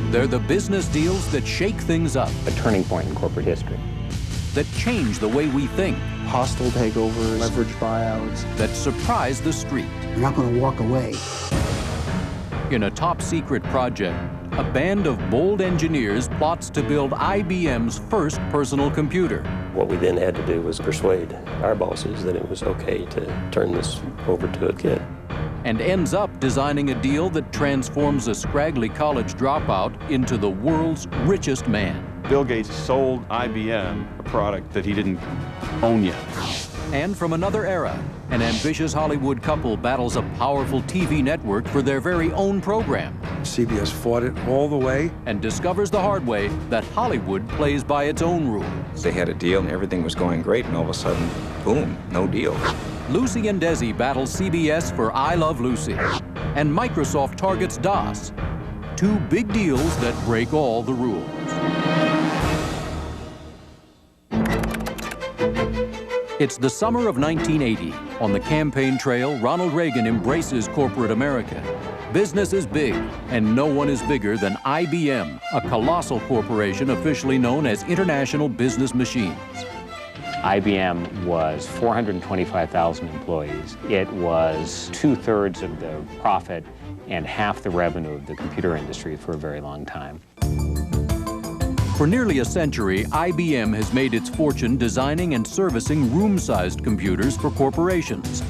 They're the business deals that shake things up, A turning point in corporate history. that change the way we think, Hostile takeovers, leverage buyouts. that surprise the street. You're not going to walk away. In a top-secret project, a band of bold engineers plots to build IBM's first personal computer. What we then had to do was persuade our bosses that it was okay to turn this over to a kid. And ends up designing a deal that transforms a scraggly college dropout into the world's richest man. Bill Gates sold IBM a product that he didn't own yet. And from another era, an ambitious Hollywood couple battles a powerful TV network for their very own program CBS fought it all the way. and discovers the hard way that Hollywood plays by its own rules. They had a deal and everything was going great, and all of a sudden, boom, no deal. Lucy and Desi battle CBS for I Love Lucy, and Microsoft targets DOS. Two big deals that break all the rules. It's the summer of 1980. On the campaign trail, Ronald Reagan embraces corporate America. Business is big, and no one is bigger than IBM, a colossal corporation officially known as International Business Machines. IBM was 425,000 employees. It was 2/3 of the profit and half the revenue of the computer industry for a very long time. For nearly a century, IBM has made its fortune designing and servicing room-sized computers for corporations.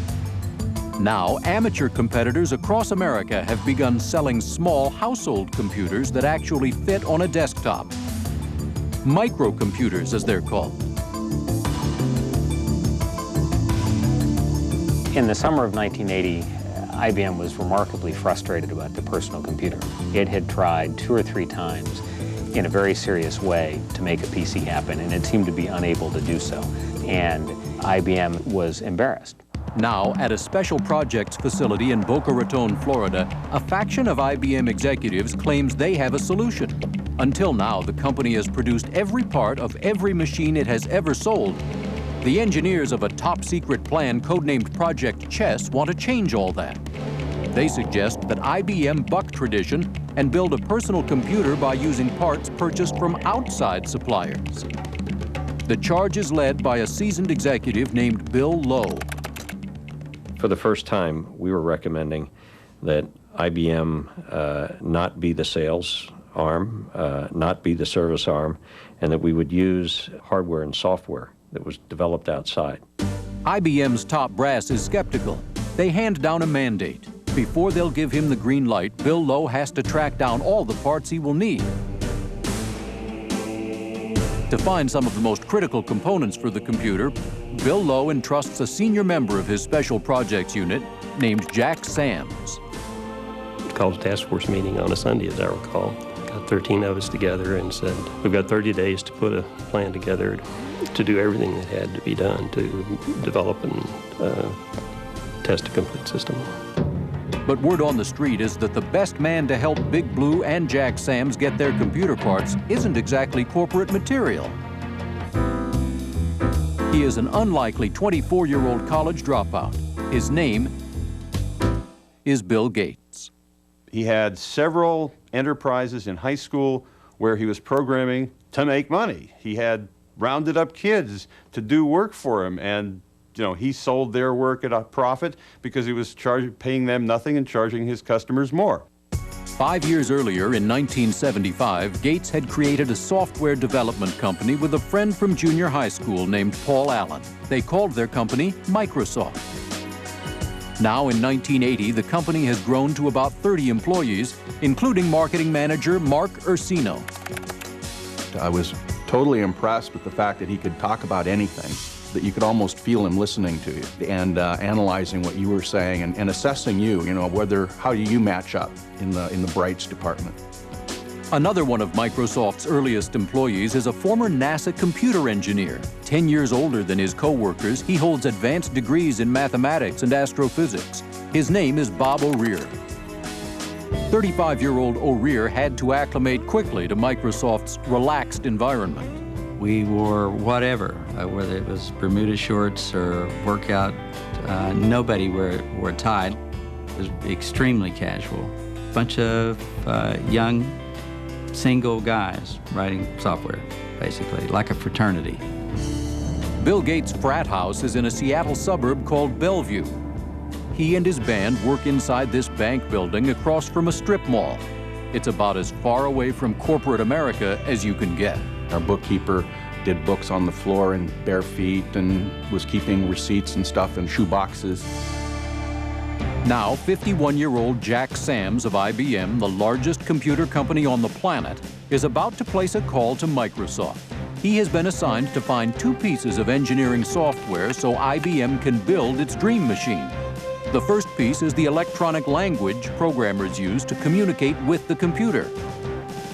Now, amateur competitors across America have begun selling small household computers that actually fit on a desktop. Microcomputers, as they're called. In the summer of 1980, IBM was remarkably frustrated about the personal computer. It had tried 2 or 3 times in a very serious way to make a PC happen, and it seemed to be unable to do so. And IBM was embarrassed. Now, at a special projects facility in Boca Raton, Florida, a faction of IBM executives claims they have a solution. Until now, the company has produced every part of every machine it has ever sold. The engineers of a top-secret plan codenamed Project Chess want to change all that. They suggest that IBM buck tradition and build a personal computer by using parts purchased from outside suppliers. The charge is led by a seasoned executive named Bill Lowe. For the first time, we were recommending that IBM not be the sales arm, not be the service arm, and that we would use hardware and software that was developed outside. IBM's top brass is skeptical. They hand down a mandate. Before they'll give him the green light, Bill Lowe has to track down all the parts he will need. To find some of the most critical components for the computer, Bill Lowe entrusts a senior member of his special projects unit named Jack Sams. We called a task force meeting on a Sunday, as I recall. Got 13 of us together and said, we've got 30 days to put a plan together to do everything that had to be done to develop and test a complete system. But word on the street is that the best man to help Big Blue and Jack Sams get their computer parts isn't exactly corporate material. He is an unlikely 24-year-old college dropout. His name is Bill Gates. He had several enterprises in high school where he was programming to make money. He had rounded up kids to do work for him, and he sold their work at a profit because he was paying them nothing and charging his customers more. 5 years earlier, in 1975, Gates had created a software development company with a friend from junior high school named Paul Allen. They called their company Microsoft. Now, in 1980, the company has grown to about 30 employees, including marketing manager Mark Ursino. I was totally impressed with the fact that he could talk about anything, that you could almost feel him listening to you and analyzing what you were saying and assessing you, how do you match up in the Brights department. Another one of Microsoft's earliest employees is a former NASA computer engineer. 10 years older than his co-workers, he holds advanced degrees in mathematics and astrophysics. His name is Bob O'Rear. 35-year-old O'Rear had to acclimate quickly to Microsoft's relaxed environment. We wore whatever, whether it was Bermuda shorts or workout. Nobody wore a tie. It was extremely casual. Bunch of young, single guys writing software, basically, like a fraternity. Bill Gates' frat house is in a Seattle suburb called Bellevue. He and his band work inside this bank building across from a strip mall. It's about as far away from corporate America as you can get. Our bookkeeper did books on the floor in bare feet and was keeping receipts and stuff in shoe boxes. Now, 51-year-old Jack Sams of IBM, the largest computer company on the planet, is about to place a call to Microsoft. He has been assigned to find 2 pieces of engineering software so IBM can build its dream machine. The first piece is the electronic language programmers use to communicate with the computer.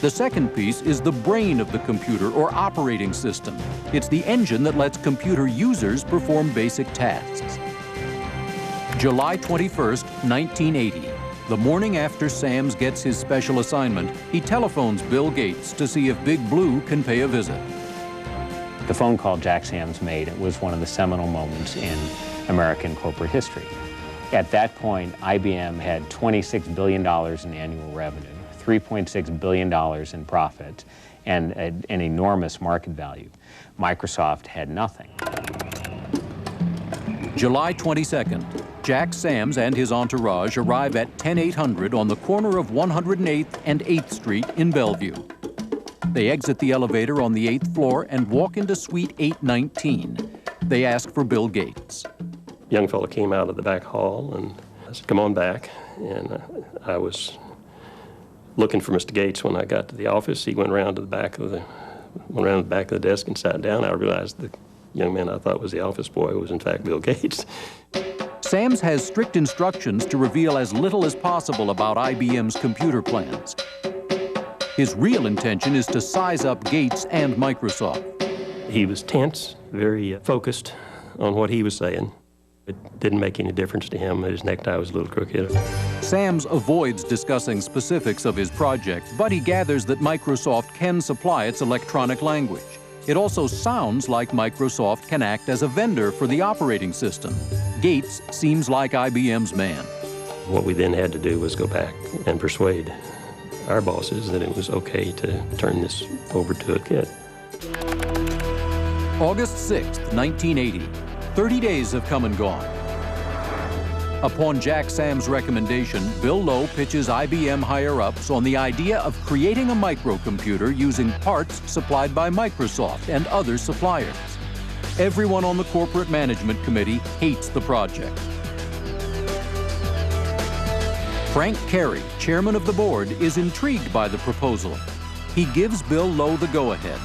The second piece is the brain of the computer, or operating system. It's the engine that lets computer users perform basic tasks. July 21st, 1980. The morning after Sams gets his special assignment, he telephones Bill Gates to see if Big Blue can pay a visit. The phone call Jack Sams made, it was one of the seminal moments in American corporate history. At that point, IBM had $26 billion in annual revenue, $3.6 billion in profit, and an enormous market value. Microsoft had nothing. July 22nd, Jack Sams and his entourage arrive at 10800 on the corner of 108th and 8th Street in Bellevue. They exit the elevator on the 8th floor and walk into Suite 819. They ask for Bill Gates. A young fellow came out of the back hall and I said, "Come on back." And I was looking for Mr. Gates when I got to the office. He went around to the back of the desk and sat down. I realized the young man I thought was the office boy was in fact Bill Gates. Sams has strict instructions to reveal as little as possible about IBM's computer plans. His real intention is to size up Gates and Microsoft. He was tense, very focused on what he was saying. It didn't make any difference to him. His necktie was a little crooked. Sams avoids discussing specifics of his project, but he gathers that Microsoft can supply its electronic language. It also sounds like Microsoft can act as a vendor for the operating system. Gates seems like IBM's man. What we then had to do was go back and persuade our bosses that it was okay to turn this over to a kid. August 6th, 1980. 30 days have come and gone. Upon Jack Sams' recommendation, Bill Lowe pitches IBM higher-ups on the idea of creating a microcomputer using parts supplied by Microsoft and other suppliers. Everyone on the corporate management committee hates the project. Frank Carey, chairman of the board, is intrigued by the proposal. He gives Bill Lowe the go-ahead.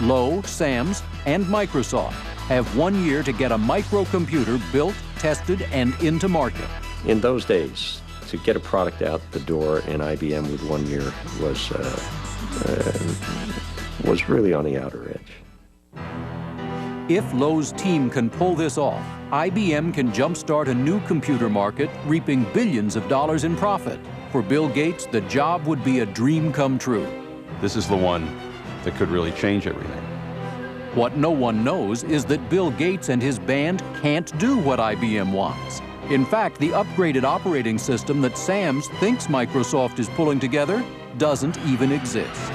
Lowe, Sams, and Microsoft have 1 year to get a microcomputer built, tested, and into market. In those days, to get a product out the door in IBM with 1 year was really on the outer edge. If Lowe's team can pull this off, IBM can jumpstart a new computer market, reaping billions of dollars in profit. For Bill Gates, the job would be a dream come true. This is the one that could really change everything. What no one knows is that Bill Gates and his band can't do what IBM wants. In fact, the upgraded operating system that Sams thinks Microsoft is pulling together doesn't even exist.